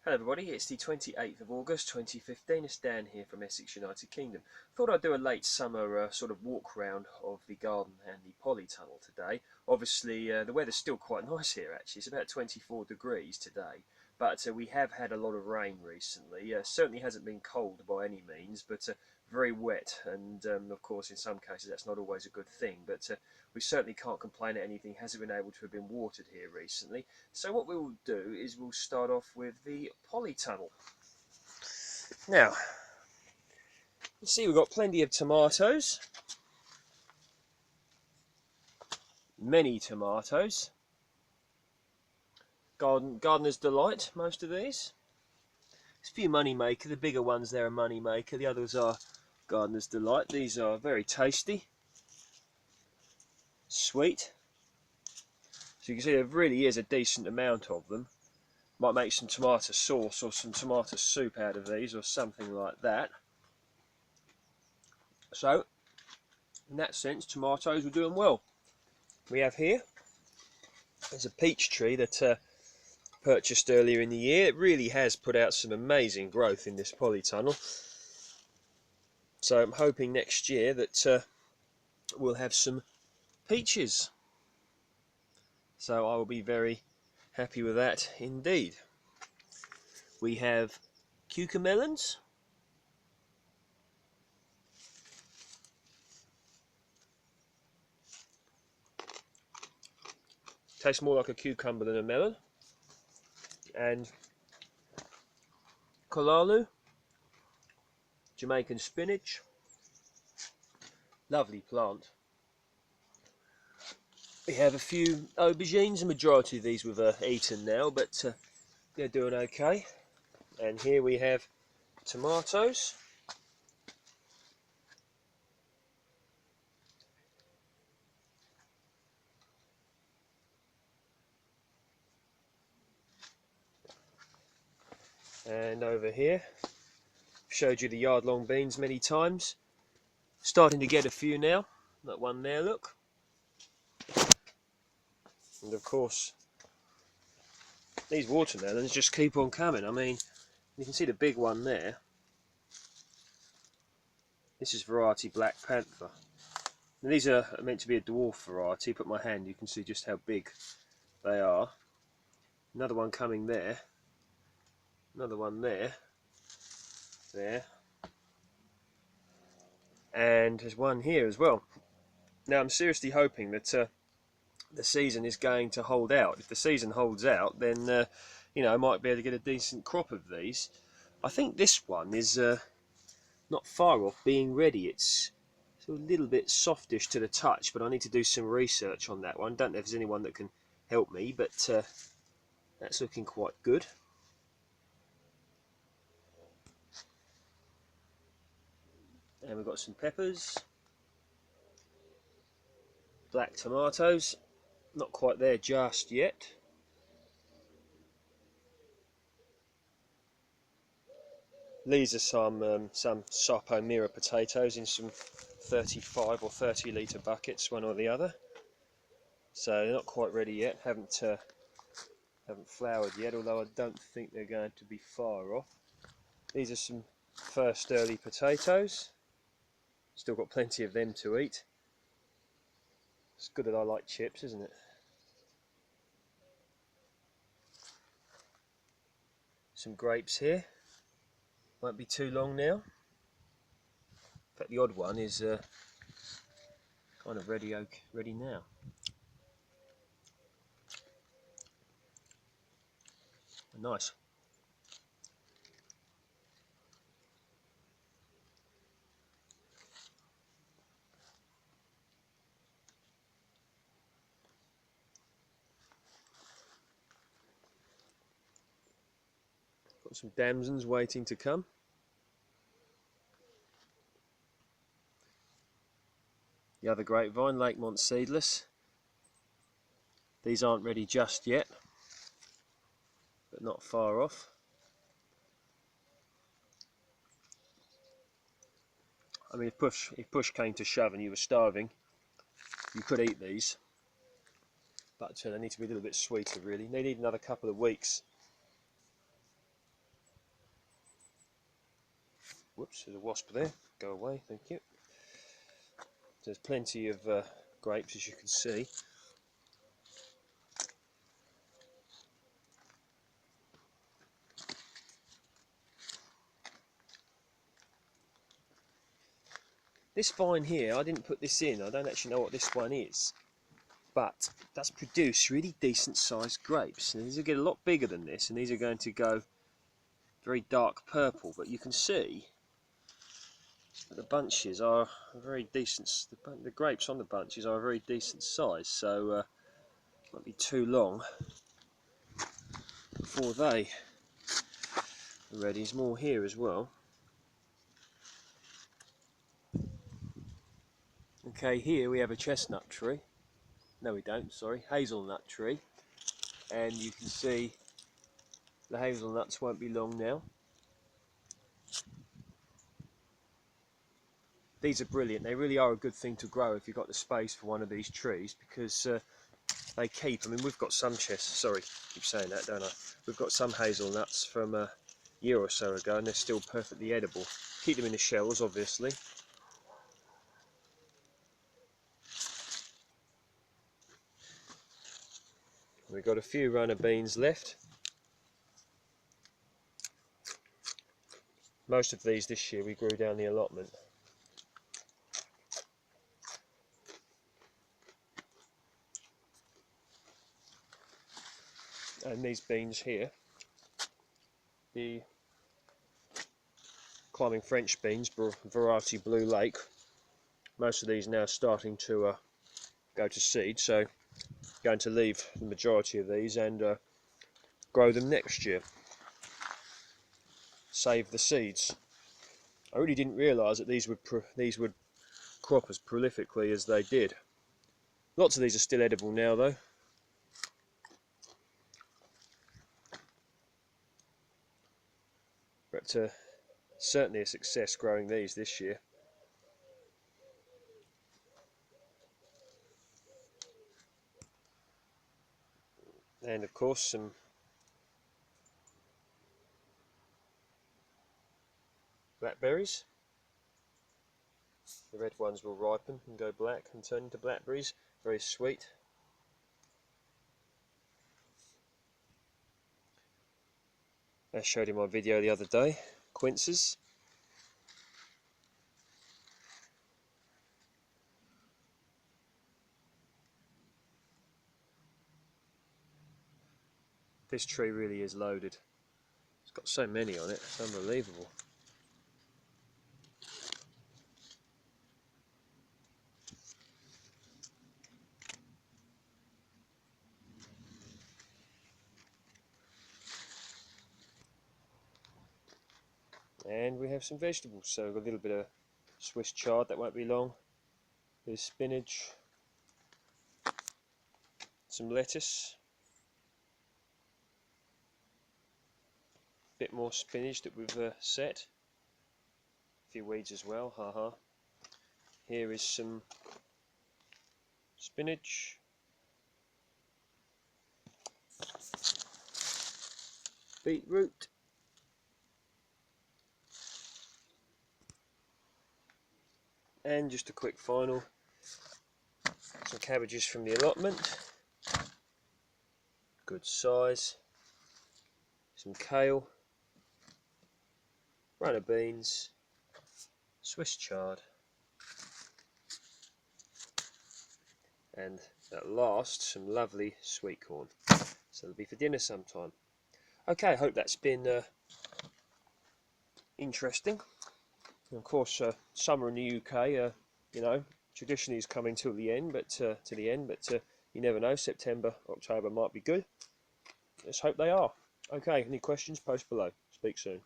Hello everybody, it's the 28th of August 2015, it's Dan here from Essex, United Kingdom. Thought I'd do a late summer sort of walk round of the garden and the polytunnel today. Obviously the weather's still quite nice here actually, it's about 24 degrees today. But we have had a lot of rain recently. Certainly hasn't been cold by any means, but very wet, and of course in some cases that's not always a good thing, but we certainly can't complain that anything hasn't been able to have been watered here recently. So what we will do is we'll start off with the polytunnel. Now, you see we've got plenty of tomatoes, many tomatoes. Gardener's delight, most of these. There's a few money maker, the bigger ones there are money maker, the others are gardener's delight. These are very tasty, sweet. So you can see there really is a decent amount of them. Might make some tomato sauce or some tomato soup out of these or something like that. So, in that sense, tomatoes are doing well. We have here, there's a peach tree that purchased earlier in the year. It really has put out some amazing growth in this polytunnel. So I'm hoping next year that we'll have some peaches. So I will be very happy with that indeed. We have cucamelons. Tastes more like a cucumber than a melon. And kalalu, Jamaican spinach, lovely plant. We have a few aubergines, the majority of these we've eaten now, but they're doing okay. And here we have tomatoes. And over here, showed you the yard-long beans many times. Starting to get a few now. That one there, look. And of course, these watermelons just keep on coming. I mean, you can see the big one there. This is variety Black Panther. Now, these are meant to be a dwarf variety. Put my hand, you can see just how big they are. Another one coming there. Another one there. There. And there's one here as well. Now I'm seriously hoping that the season is going to hold out. If the season holds out, then you know, I might be able to get a decent crop of these. I think this one is not far off being ready. It's a little bit softish to the touch, but I need to do some research on that one. Don't know if there's anyone that can help me, but that's looking quite good. And we've got some peppers, black tomatoes, not quite there just yet. These are some Sapo Mira potatoes in some 35 or 30 litre buckets, one or the other. So they're not quite ready yet, haven't flowered yet, although I don't think they're going to be far off. These are some first early potatoes. Still got plenty of them to eat. It's good that I like chips, isn't it? Some grapes here. Won't be too long now. In fact, the odd one is kind of ready now. Nice. Got some damsons waiting to come. The other grapevine, Lakemont seedless. These aren't ready just yet, but not far off. I mean, if push came to shove and you were starving, you could eat these, but they need to be a little bit sweeter really. They need another couple of weeks Whoops, there's a wasp there. Go away, thank you. There's plenty of grapes, as you can see. This vine here, I didn't put this in. I don't actually know what this one is, but that's produced really decent sized grapes. And these will get a lot bigger than this, and these are going to go very dark purple. But you can see that the bunches are very decent. The grapes on the bunches are a very decent size, so it won't be too long before they are ready. There's more here as well. Okay, here we have a chestnut tree. No, we don't, sorry, hazelnut tree. And you can see the hazelnuts won't be long now. These are brilliant. They really are a good thing to grow if you've got the space for one of these trees, because they keep, I mean, we've got some sorry, I keep saying that, don't I? We've got some hazelnuts from a year or so ago, and they're still perfectly edible. Keep them in the shells, obviously. We've got a few runner beans left. Most of these this year we grew down the allotment. And these beans here, the climbing French beans, variety Blue Lake, most of these now starting to go to seed, so going to leave the majority of these and grow them next year. Save the seeds. I really didn't realise that these would crop as prolifically as they did. Lots of these are still edible now though. But certainly a success growing these this year. And of course some blackberries. The red ones will ripen and go black and turn into blackberries. Very sweet. I showed you my video the other day, quinces. This tree really is loaded. It's got so many on it, it's unbelievable. And we have some vegetables, so we've got a little bit of Swiss chard, that won't be long. There's spinach, some lettuce, a bit more spinach that we've set, a few weeds as well, haha. Here is some spinach, beetroot, and just a quick final, some cabbages from the allotment, good size, some kale, runner beans, Swiss chard, and at last some lovely sweet corn. So it'll be for dinner sometime. Okay, I hope that's been interesting. And of course, summer in the UK, you know, traditionally is coming to the end, but you never know. September, October might be good. Let's hope they are. Okay, any questions? Post below. Speak soon.